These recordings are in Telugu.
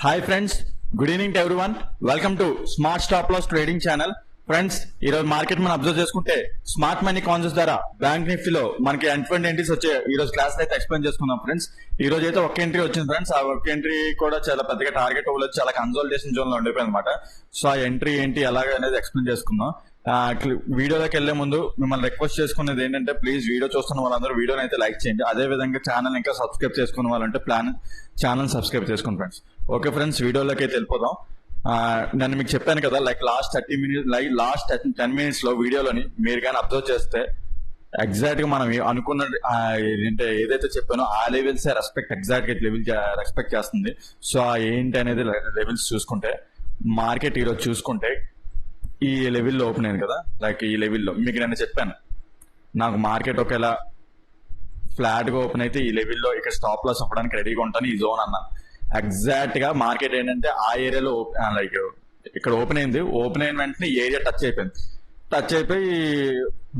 Hi friends, good evening to everyone. Welcome to smart stop loss trading channel. Friends, ఈ రోజు మార్కెట్ మనం అబ్జర్వ్ చేసుకుంటే స్మార్ట్ మనీ కాన్సెప్ట్స్ ద్వారా బ్యాంక్ నిఫ్టీలో మనకి ఎంట్రీ ఎంట్రీస్ వచ్చే ఈ రోజు క్లాస్ అయితే ఎక్స్ప్లెయిన్ చేసుకుందాం. ఫ్రెండ్స్, ఈ రోజు అయితే ఒక ఎంట్రీ వచ్చింది ఫ్రెండ్స్. ఆ ఒక ఎంట్రీ కూడా చాలా పెద్దగా టార్గెట్ అవ్వలేదు, చాలా కన్సల్టేషన్ జోన్ లో ఉండిపోయింది అనమాట. సో ఆ ఎంట్రీ ఏంటి ఎలాగ అనేది ఎక్స్ప్లెయిన్ చేసుకుందాం. వీడియోలోకి వెళ్లే ముందు మిమ్మల్ని రిక్వెస్ట్ చేసుకునేది ఏంటంటే, ప్లీజ్ వీడియో చూస్తున్న వాళ్ళందరూ వీడియోని అయితే లైక్ చేయండి. అదే విధంగా ఛానల్ ఇంకా సబ్స్క్రైబ్ చేసుకున్న వాళ్ళంటే ఛానల్ సబ్స్క్రైబ్ చేసుకోండి ఫ్రెండ్స్. ఓకే ఫ్రెండ్స్, వీడియోలోకి అయితే వెళ్ళిపోదాం. నేను మీకు చెప్పాను కదా, లాస్ట్ 10 minutes లో వీడియోలోని మీరు కానీ అబ్జర్వ్ చేస్తే ఎగ్జాక్ట్ గా మనం అనుకున్న ఏదైతే చెప్పానో ఆ లెవెల్స్ ఎగ్జాక్ట్ గా లెవెల్ రెస్పెక్ట్ చేస్తుంది. సో ఏంటి అనేది లెవెల్స్ చూసుకుంటే, మార్కెట్ ఈరోజు చూసుకుంటే ఈ లెవెల్లో ఓపెన్ అయింది కదా, ఈ లెవెల్లో మీకు నేను చెప్పాను, నాకు మార్కెట్ ఒకవేళ ఫ్లాట్ గా ఓపెన్ అయితే ఈ లెవెల్లో ఇక్కడ స్టాప్ లాస్ అవ్వడానికి రెడీగా ఉంటాను, ఈ జోన్ అన్నాను. ఎగ్జాక్ట్ గా మార్కెట్ ఏంటంటే ఆ ఏరియాలో ఇక్కడ ఓపెన్ అయింది. ఓపెన్ అయిన వెంటనే ఈ ఏరియా టచ్ అయిపోయి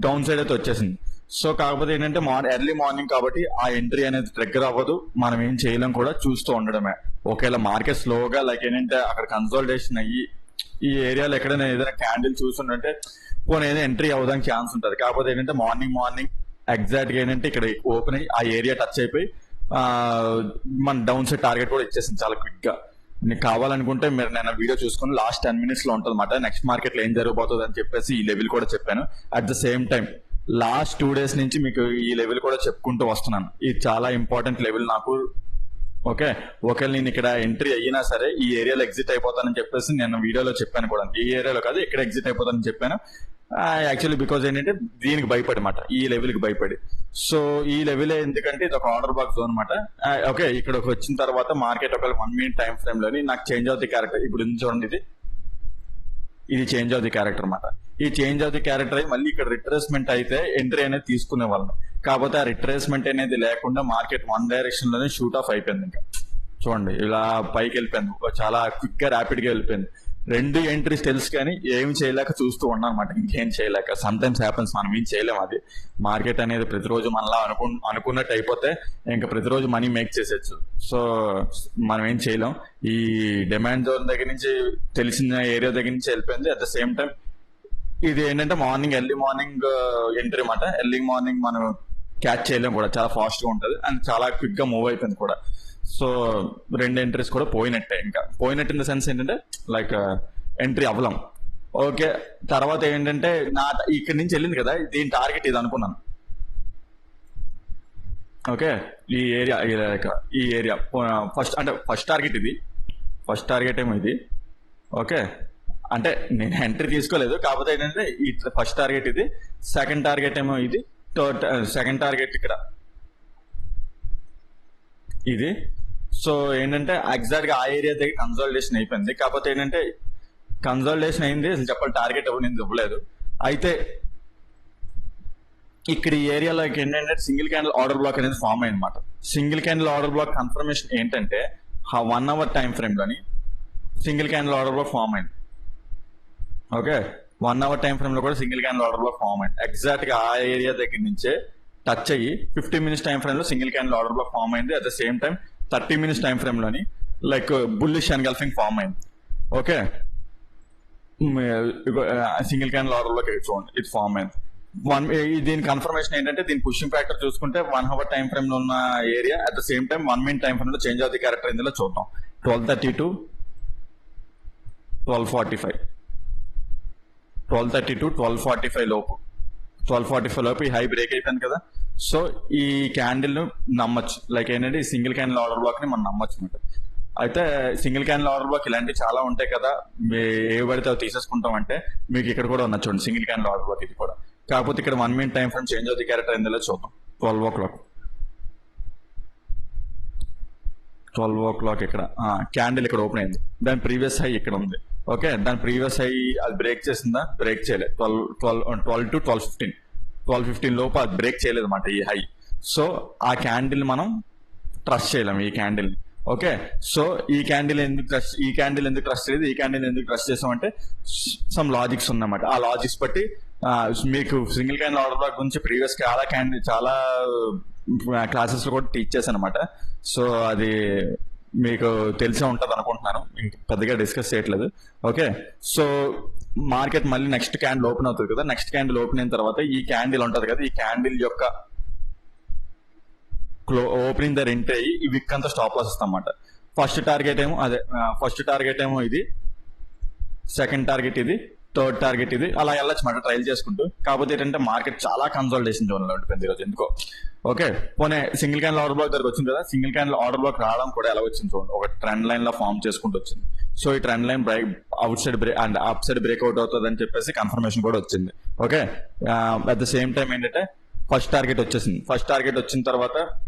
డౌన్ సైడ్ అయితే వచ్చేసింది. సో కాకపోతే ఏంటంటే ఎర్లీ మార్నింగ్ కాబట్టి ఆ ఎంట్రీ అనేది ట్రిగ్గర్ అవ్వదు, మనం ఏం చేయలేం కూడా, చూస్తూ ఉండడమే. ఒకవేళ మార్కెట్ స్లోగా ఏంటంటే అక్కడ కన్సల్టేషన్ అయ్యి ఈ ఏరియాలో ఎక్కడైనా ఏదైనా క్యాండిల్ చూస్తుంటే పోనీ ఏదైనా ఎంట్రీ అవ్వడానికి ఛాన్స్ ఉంటుంది. కాకపోతే ఏంటంటే మార్నింగ్ ఎగ్జాక్ట్ గా ఏంటంటే ఇక్కడ ఓపెన్ అయ్యి ఆ ఏరియా టచ్ అయిపోయి మన డౌన్ సైడ్ టార్గెట్ కూడా ఇచ్చేసింది చాలా క్విక్ గా. నీకు కావాలనుకుంటే మీరు నేను వీడియో చూసుకుని లాస్ట్ 10 minutes లో ఉంటుంది అన్నమాట. నెక్స్ట్ మార్కెట్ లో ఏం జరగబోతుంది అని చెప్పేసి ఈ లెవెల్ కూడా చెప్పాను. At the same time last 2 days నుంచి మీకు ఈ లెవెల్ కూడా చెప్పుకుంటూ వస్తున్నాను. ఇది చాలా ఇంపార్టెంట్ లెవెల్ నాకు. ఓకే, ఒకవేళ నేను ఇక్కడ ఎంట్రీ అయినా సరే ఈ ఏరియాలో ఎగ్జిట్ అయిపోతానని చెప్పేసి నేను వీడియోలో చెప్పాను కూడా. ఈ ఏరియాలో కాదు, ఇక్కడ ఎగ్జిట్ అయిపోతానని చెప్పాను. యాక్చువల్లీ బికాజ్ ఏంటంటే దీనికి భయపడి మాట, ఈ లెవెల్కి భయపడి. సో ఈ లెవెల్ ఎందుకంటే ఇది ఒక ఆర్డర్ బాక్స్ జోన్ అనమాట. ఓకే, ఇక్కడికి వచ్చిన తర్వాత మార్కెట్ ఒక 1 minute టైం ఫ్రేమ్ లోని నాకు చేంజ్ అవుతుంది క్యారెక్టర్. ఇప్పుడు చూడండి, ఇది చేంజ్ ఆఫ్ ది క్యారెక్టర్ అనమాట. ఈ చేంజ్ ఆఫ్ ది క్యారెక్టర్ అయి మళ్ళీ ఇక్కడ రిట్రేస్మెంట్ అయితే ఎంట్రీ అనేది తీసుకునే వాళ్ళం. కాకపోతే ఆ రిట్రేస్మెంట్ అనేది లేకుండా మార్కెట్ వన్ డైరెక్షన్ లోనే షూట్ ఆఫ్ అయిపోయింది. ఇంకా చూడండి, ఇలా పైకి వెళ్ళిపోయింది, చాలా క్విక్ గా ర్యాపిడ్ గా వెళ్ళిపోయింది. 2 ఎంట్రీస్ తెలుసు కానీ ఏం చేయలేక చూస్తూ ఉన్నాం అనమాట. ఇంకేం చేయలేక, సమ్ టైమ్స్ హ్యాపన్స్, మనం ఏం చేయలేం. అది మార్కెట్ అనేది ప్రతిరోజు మనలా అనుకున్నట్టు అయిపోతే ఇంకా ప్రతిరోజు మనీ మేక్ చేసేచ్చు. సో మనం ఏం చేయలేం. ఈ డిమాండ్ జోన్ దగ్గర నుంచి తెలిసిన ఏరియా దగ్గర నుంచి వెళ్ళిపోయింది. అట్ ద సేమ్ టైం ఇది ఏంటంటే ఎర్లీ మార్నింగ్ ఎంట్రీ అన్నమాట. ఎర్లీ మార్నింగ్ మనం క్యాచ్ చేయలేం కూడా, చాలా ఫాస్ట్ గా ఉంటుంది అండ్ చాలా క్విక్ గా మూవ్ అయిపోయింది కూడా. సో 2 ఎంట్రీస్ కూడా పోయినట్టే. ఇంకా పోయినట్టు ఇన్ ద సెన్స్ ఏంటంటే ఎంట్రీ అవ్వలం. ఓకే, తర్వాత ఏంటంటే ఇక్కడి నుంచి వెళ్ళింది కదా, దీని టార్గెట్ ఇది అనుకున్నాను. ఓకే, ఈ ఏరియా ఫస్ట్ టార్గెట్ ఇది. ఫస్ట్ టార్గెట్ ఏమో ఇది. ఓకే, అంటే నేను ఎంట్రీ తీసుకోలేదు, కాకపోతే ఏంటంటే ఈ ఫస్ట్ టార్గెట్ ఇది, సెకండ్ టార్గెట్ ఏమో ఇది, సెకండ్ టార్గెట్ ఇక్కడ ఇది. సో ఏంటంటే ఎగ్జాక్ట్ గా ఆ ఏరియా దగ్గర కన్సల్టేషన్ అయిపోయింది. కాకపోతే ఏంటంటే కన్సల్టేషన్ అయింది, అసలు చెప్పాలి టార్గెట్ నేను ఇవ్వలేదు. అయితే ఇక్కడ ఈ ఏరియాలో ఏంటంటే సింగిల్ క్యాండిల్ ఆర్డర్ బ్లాక్ అనేది ఫామ్ అయింది అనమాట. Single candle order block confirmation ఏంటంటే 1 hour టైం ఫ్రేమ్ లోని single candle order block form అయింది. ఓకే, 1 hour టైం ఫ్రేమ్ లో కూడా single candle order block form అయింది. ఎగ్జాక్ట్ గా ఆ ఏరియా దగ్గర నుంచే టచ్ అయ్యి 15 minutes టైం ఫ్రేమ్ లో single candle order block form అయింది. At the same time 30 minutes time frame లోని బుల్లిష్ ఎన్గల్ఫింగ్ ఫామ్ అయింది. Okay, single candle order black చూడండి, ఇది ఫామ్ అయింది. దీని కన్ఫర్మేషన్ ఏంటంటే, దీని పుషింగ్ ఫ్యాక్టర్ చూసుకుంటే 1 hour టైం ఫ్రేమ్ లో ఉన్న area, at the same time 1 minute time frame లో చేంజ్ ఆఫ్ ది క్యారెక్టర్ ఇందులో చూద్దాం. 12:30 to 12:45, 12:30 to 12:45 లోపు, 12:45 లోపు ఈ హై బ్రేక్ అయిపోయింది కదా. సో ఈ క్యాండిల్ ను నమ్మచ్చు, ఏంటంటే ఈ సింగిల్ క్యాండిల్ ఆర్డర్ బ్లాక్ ని మనం నమ్మచ్చు అనమాట. అయితే సింగిల్ క్యాండిల్ ఆర్డర్ బ్లాక్ ఇలాంటివి చాలా ఉంటాయి కదా, ఏ పడితే అవి తీసేసుకుంటాం. అంటే మీకు ఇక్కడ కూడా ఉన్న చూడండి సింగిల్ క్యాండిల్ ఆర్డర్ బ్లాక్ ఇది కూడా. కాకపోతే ఇక్కడ 1 minute టైం ఫ్రేమ్ చేంజ్ అవుతుంది క్యారెక్టర్ ఇందులో చూద్దాం. 12 o'clock ఇక్కడ క్యాండిల్ ఇక్కడ ఓపెన్ అయింది, దాని ప్రీవియస్ హై ఇక్కడ ఉంది. ఓకే, దాని ప్రీవియస్ హై అది బ్రేక్ చేసిందా? బ్రేక్ చేయలేదు. 12 to 12:15 లోపు అది బ్రేక్ చేయలేదు అన్నమాట ఈ హై. సో ఆ క్యాండిల్ మనం ట్రస్ట్ చేయలేము, ఈ క్యాండిల్. ఓకే, సో ఈ క్యాండిల్ ఎందుకు ట్రస్ట్ చేయలేదు, ఈ క్యాండిల్ ఎందుకు ట్రస్ట్ చేసామంటే సమ్ లాజిక్స్ ఉన్నమాట. ఆ లాజిక్స్ బట్టి మీకు సింగిల్ క్యాండిల్ ఆర్డర్ బ్లాక్ గురించి ప్రీవియస్ చాలా క్లాసెస్ లో కూడా టీచ్ చేశాను అనమాట. సో అది మీకు తెలిసే ఉంటుంది అనుకుంటున్నాను, పెద్దగా డిస్కస్ చేయట్లేదు. ఓకే, సో మార్కెట్ మళ్ళీ నెక్స్ట్ క్యాండిల్ ఓపెన్ అవుతుంది కదా, నెక్స్ట్ క్యాండిల్ ఓపెన్ అయిన తర్వాత ఈ క్యాండిల్ ఉంటుంది కదా, ఈ క్యాండిల్ యొక్క ఓపెనింగ్ దగ్గర ఎంట్రీ అయ్యి ఈ విక్ అంతా స్టాప్ లాస్ ఇస్తాం అన్నమాట. ఫస్ట్ టార్గెట్ ఏమో ఇది, సెకండ్ టార్గెట్ ఇది, థర్డ్ టార్గెట్ ఇది, అలా వెళ్ళొచ్చు మాట ట్రైల్ చేసుకుంటూ. కాకపోతే ఏంటంటే మార్కెట్ చాలా కన్సల్టేషన్ జోన్ లో ఉంటుంది ఈరోజు ఎందుకో. ఓకే, పోనీ సింగిల్ క్యాండిల్ ఆర్డర్ బ్లాక్ దగ్గర వచ్చింది కదా, సింగిల్ క్యాండిల్ ఆర్డర్ బ్లాక్ రావడం కూడా ఎలా వచ్చింది చూడండి, ఒక ట్రెండ్ లైన్ లో ఫామ్ చేసుకుంటూ వచ్చింది. సో ఈ trend line break out side break and up side breakout అవుతుంది అని చెప్పేసి కన్ఫర్మేషన్ కూడా వచ్చింది. Okay, at the same time ఏంటంటే ఫస్ట్ టార్గెట్ వచ్చేసింది. ఫస్ట్ టార్గెట్ వచ్చిన తర్వాత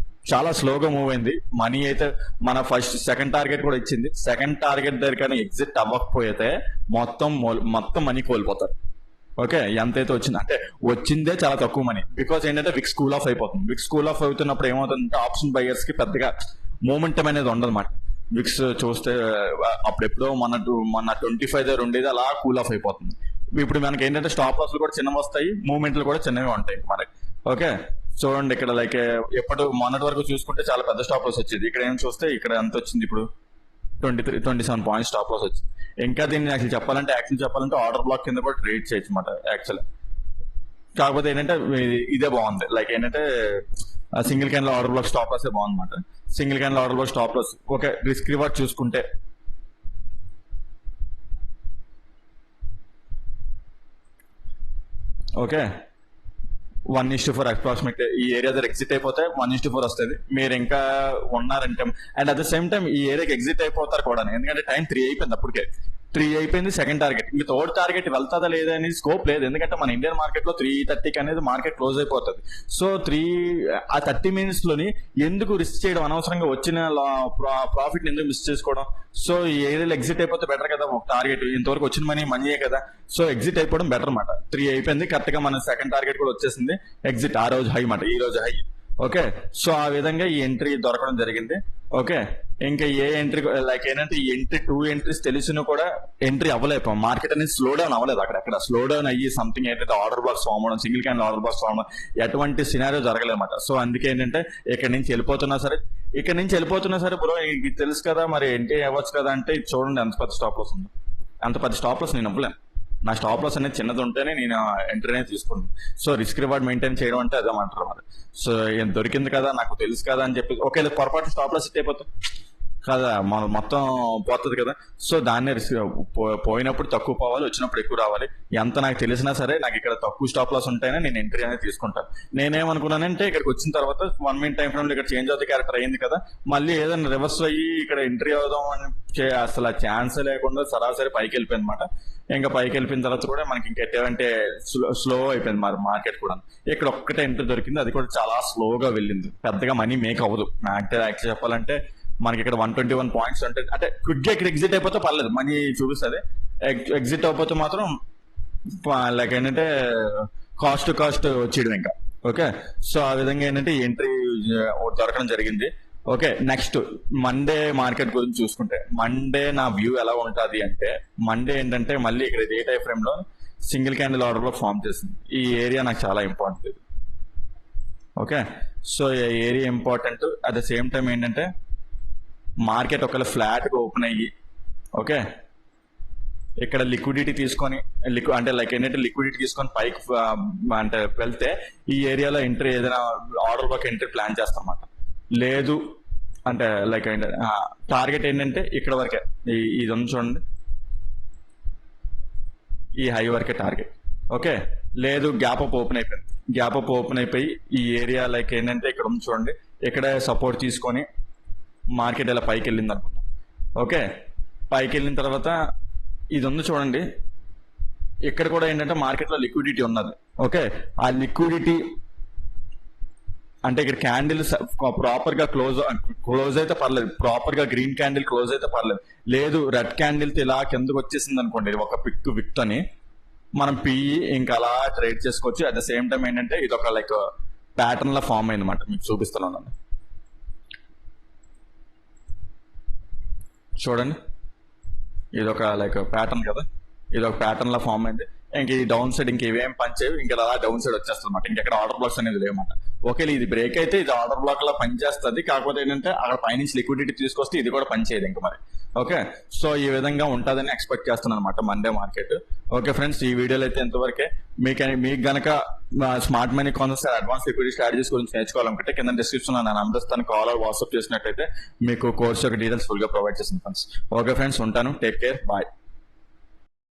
చాలా స్లోగా మూవ్ అయింది. మనీ అయితే మన సెకండ్ టార్గెట్ కూడా ఇచ్చింది. సెకండ్ టార్గెట్ దగ్గర కానీ ఎగ్జిట్ అవ్వకపోతే మొత్తం మనీ కోల్పోతారు. ఓకే, ఎంతైతే వచ్చింది అంటే వచ్చిందే చాలా తక్కువ మనీ, బికాస్ ఏంటంటే విక్స్ కూల్ ఆఫ్ అయిపోతుంది. విక్స్ కూల్ ఆఫ్ అవుతున్నప్పుడు ఏమవుతుందంటే ఆప్షన్ బయర్స్ కి పెద్దగా మూమెంటం అనేది ఉండదు అన్నమాట. విక్స్ చూస్తే అప్పుడెప్పుడో మన 25 దగ్గర ఉండేది అలా కూల్ ఆఫ్ అయిపోతుంది. ఇప్పుడు మనకి ఏంటంటే స్టాప్ లాస్లు కూడా చిన్నవి వస్తాయి, మూవ్మెంట్లు కూడా చిన్నవి ఉంటాయి మనకి. ఓకే, చూడండి ఇక్కడ లైక్ ఎప్పుడు మొన్నటి వరకు చూసుకుంటే చాలా పెద్ద స్టాప్ లాస్ వచ్చేది. ఇక్కడ ఏం చూస్తే ఇక్కడ ఎంత వచ్చింది, ఇప్పుడు 27 పాయింట్స్ స్టాప్ లాస్ వచ్చింది. ఇంకా దీన్ని యాక్చువల్ చెప్పాలంటే ఆర్డర్ బ్లాక్ కింద కూడా ట్రేడ్ చేయొచ్చు అనమాట యాక్చువల్. కాకపోతే ఏంటంటే ఇదే బాగుంది, లైక్ ఏంటంటే single candle order block stop loss బాగుంది అనమాట. Single candle order block stop loss okay, risk reward చూసుకుంటే ఓకే 1:4 అప్రాక్సిమేట్ ఈ ఏరియా దగ్గర ఎగ్జిట్ అయిపోతే 1:4 వస్తుంది. మీరు ఇంకా ఉన్నారంటే and at the same time ఈ ఏరియాకి ఎగ్జిట్ అయిపోతారు కూడా, ఎందుకంటే టైం 3 అయిపోయింది, అప్పటికే 3 అయిపోయింది. సెకండ్ టార్గెట్ ఇంకా థర్డ్ టార్గెట్ వెళ్తుందా లేదా అనేది స్కోప్ లేదు, ఎందుకంటే మన ఇండియన్ మార్కెట్ లో 3:30కి అనేది మార్కెట్ క్లోజ్ అయిపోతుంది. సో 30 minutes లోని ఎందుకు రిస్క్ చేయడం, అనవసరంగా వచ్చిన ప్రాఫిట్ ఎందుకు మిస్ చేసుకోవడం. సో ఈ ఏరియాలో ఎగ్జిట్ అయిపోతే బెటర్ కదా, ఒక టార్గెట్ ఇంతవరకు వచ్చిన మనీయే కదా. సో ఎగ్జిట్ అయిపోవడం బెటర్ అనమాట. 3 అయిపోయింది, కరెక్ట్ గా మన సెకండ్ టార్గెట్ కూడా వచ్చేసింది. ఎగ్జిట్ ఆ రోజు హై మాట, ఈ రోజు హై. ఓకే, సో ఆ విధంగా ఈ ఎంట్రీ దొరకడం జరిగింది. ఓకే, ఇంకా ఏ ఎంట్రీ లైక్ ఏంటంటే ఈ ఎంట్రీ 2 ఎంట్రీస్ తెలిసిన కూడా ఎంట్రీ అవ్వలేదు. మార్కెట్ అనేది స్లో డౌన్ అవ్వలేదు, అక్కడ స్లో డౌన్ అయ్యి సంథింగ్ ఏంటంటే ఆర్డర్ బాక్స్ ఫామ్ అవడం, single candle order box form అవడం, ఎటువంటి సినారియో జరగలేమాట. సో అందుకే ఏంటంటే ఇక్కడ నుంచి వెళ్ళిపోతున్నా సరే బ్రో ఇది తెలుసు కదా మరి ఎంట్రీ అవ్వచ్చు కదా అంటే, చూడండి ఎంత పెద్ద స్టాప్ లాస్ ఉందో. అంత పెద్ద స్టాప్ లాస్ నేను ఇవ్వలేను. నా స్టాప్ లాస్ అనేది చిన్నది ఉంటేనే నేను ఎంట్రీ అనేది తీసుకున్నాను. సో రిస్క్ రివార్డ్ మెయింటైన్ చేయడం అంటే అదేమంటారు మరి. సో ఏం దొరికింది కదా, నాకు తెలుసు కదా అని చెప్పి ఒకవేళ పొరపాటు స్టాప్ లాస్ హిట్ అయిపోతాం కదా, మొత్తం పోతుంది కదా. సో దాన్నే పోయినప్పుడు తక్కువ పోవాలి, వచ్చినప్పుడు ఎక్కువ రావాలి. ఎంత నాకు తెలిసినా సరే నాకు ఇక్కడ తక్కువ స్టాప్ లాస్ ఉంటేనే నేను ఎంట్రీ అనేది తీసుకుంటాను. నేనేమనుకున్నానంటే ఇక్కడికి వచ్చిన తర్వాత 1 minute టైం ఫ్రేమ్ లో ఇక్కడ చేంజ్ అవుతుంది క్యారెక్టర్ అయింది కదా, మళ్ళీ ఏదైనా రివర్స్ అయ్యి ఇక్కడ ఎంట్రీ అవుదాం అని అసలు ఛాన్స్ లేకుండా సరాసరి పైకి వెళ్ళిపోయింది అనమాట. ఇంకా పైకి వెళ్ళిపోయిన తర్వాత కూడా మనకి ఇంకా ఎటువంటి స్లో అయిపోయింది మరి మార్కెట్ కూడా. ఇక్కడ ఒక్కటే ఎంట్రీ దొరికింది, అది కూడా చాలా స్లోగా వెళ్ళింది, పెద్దగా మనీ మేక్ అవ్వదు. యాక్చువల్ చెప్పాలంటే మనకి ఇక్కడ 121 పాయింట్స్ అంటే క్విక్ గా ఇక్కడ ఎగ్జిట్ అయిపోతే పర్లేదు, మనీ చూపిస్తుంది. ఎగ్జిట్ అయిపోతే మాత్రం లైక్ ఏంటంటే కాస్ట్ వచ్చేయడం ఇంకా. ఓకే, సో ఆ విధంగా ఏంటంటే ఎంట్రీ దొరకడం జరిగింది. ఓకే, నెక్స్ట్ మండే మార్కెట్ గురించి చూసుకుంటే మండే నా వ్యూ ఎలా ఉంటుంది అంటే, మండే ఏంటంటే మళ్ళీ ఇక్కడ డే టైం ఫ్రేమ్ లో సింగిల్ క్యాండిల్ ఆర్డర్ లో ఫామ్ చేసింది. ఈ ఏరియా నాకు చాలా ఇంపార్టెంట్. ఓకే, సో ఈ area important. At the same time ఏంటంటే మార్కెట్ ఒకవేళ ఫ్లాట్ గా ఓపెన్ అయ్యి ఓకే ఇక్కడ లిక్విడిటీ తీసుకొని అంటే లైక్ ఏంటంటే లిక్విడిటీ తీసుకొని పైకి అంటే వెళ్తే ఈ ఏరియాలో ఎంట్రీ ఏదైనా ఆర్డర్ బాక్ ఎంట్రీ ప్లాన్ చేస్తాం అన్నమాట. లేదు అంటే లైక్ టార్గెట్ ఏంటంటే ఇక్కడ వరకే, ఇది ఉంది చూడండి, ఈ హై వరకే టార్గెట్. ఓకే, లేదు గ్యాప్ అప్ ఓపెన్ అయిపోయి ఈ ఏరియా లైక్ ఏంటంటే ఇక్కడ ఉంది చూడండి, ఇక్కడ సపోర్ట్ తీసుకొని మార్కెట్ ఇలా పైకి వెళ్ళింది అనుకుందాం. ఓకే, పైకి వెళ్ళిన తర్వాత ఇది ఉంది చూడండి, ఇక్కడ కూడా ఏంటంటే మార్కెట్లో లిక్విడిటీ ఉన్నది. ఓకే, ఆ లిక్విడిటీ అంటే ఇక్కడ క్యాండిల్స్ ప్రాపర్ గా క్లోజ్ అయితే పర్లేదు, ప్రాపర్ గా గ్రీన్ క్యాండిల్ క్లోజ్ అయితే పర్లేదు. లేదు రెడ్ క్యాండిల్ ఇలా కిందకు వచ్చేసింది అనుకోండి, ఒక విక్ట్ అని మనం పిఈ ఇంకా అలా ట్రేడ్ చేసుకోవచ్చు. అట్ ద సేమ్ టైం ఏంటంటే ఇది ఒక లైక్ ప్యాటర్న్ లా ఫామ్ అయింది అనమాట. మీకు చూపిస్తున్నాను చూడండి, ఇది ఒక లైక్ ప్యాటర్న్ కదా, ఇది ఒక ప్యాటర్న్ లా ఫామ్ అయింది. ఇంక ఈ డౌన్ సైడ్ ఇంకేం పనిచేయవు, ఇంకా అలా డౌన్ సైడ్ వచ్చేస్తుంది అనమాట. ఇంకెక్కడ ఆర్డర్ బ్లాక్స్ అనేది లేవన్నమాట. ఓకే, ఇది బ్రేక్ అయితే ఇది ఆర్డర్ బ్లాక్ లా పనిచేస్తుంది, కాకపోతే ఏంటంటే అక్కడ పైనుంచి లిక్విడిటీ తీసుకొస్తే ఇది కూడా పనిచేయదు ఇంకా మరి. ఓకే, సో ఈ విధంగా ఉంటుందని ఎక్స్పెక్ట్ చేస్తున్నాను అనమాట మండే మార్కెట్. ఓకే ఫ్రెండ్స్, ఈ వీడియోలో అయితే ఎంతవరకే. మీకు గనక smart money concepts advance liquidity strategies గురించి నేర్చుకోవాలనుకుంటే కింద డిస్క్రిప్షన్ లో నా నంబర్ ఇస్తాను, కాల్ ఆర్ వాట్సాప్ చేసినట్లయితే మీకు కోర్స్ యొక్క డీటెయిల్స్ ఫుల్ గా ప్రొవైడ్ చేస్తాను ఫ్రెండ్స్. ఓకే ఫ్రెండ్స్, ఉంటాను. Take care, bye.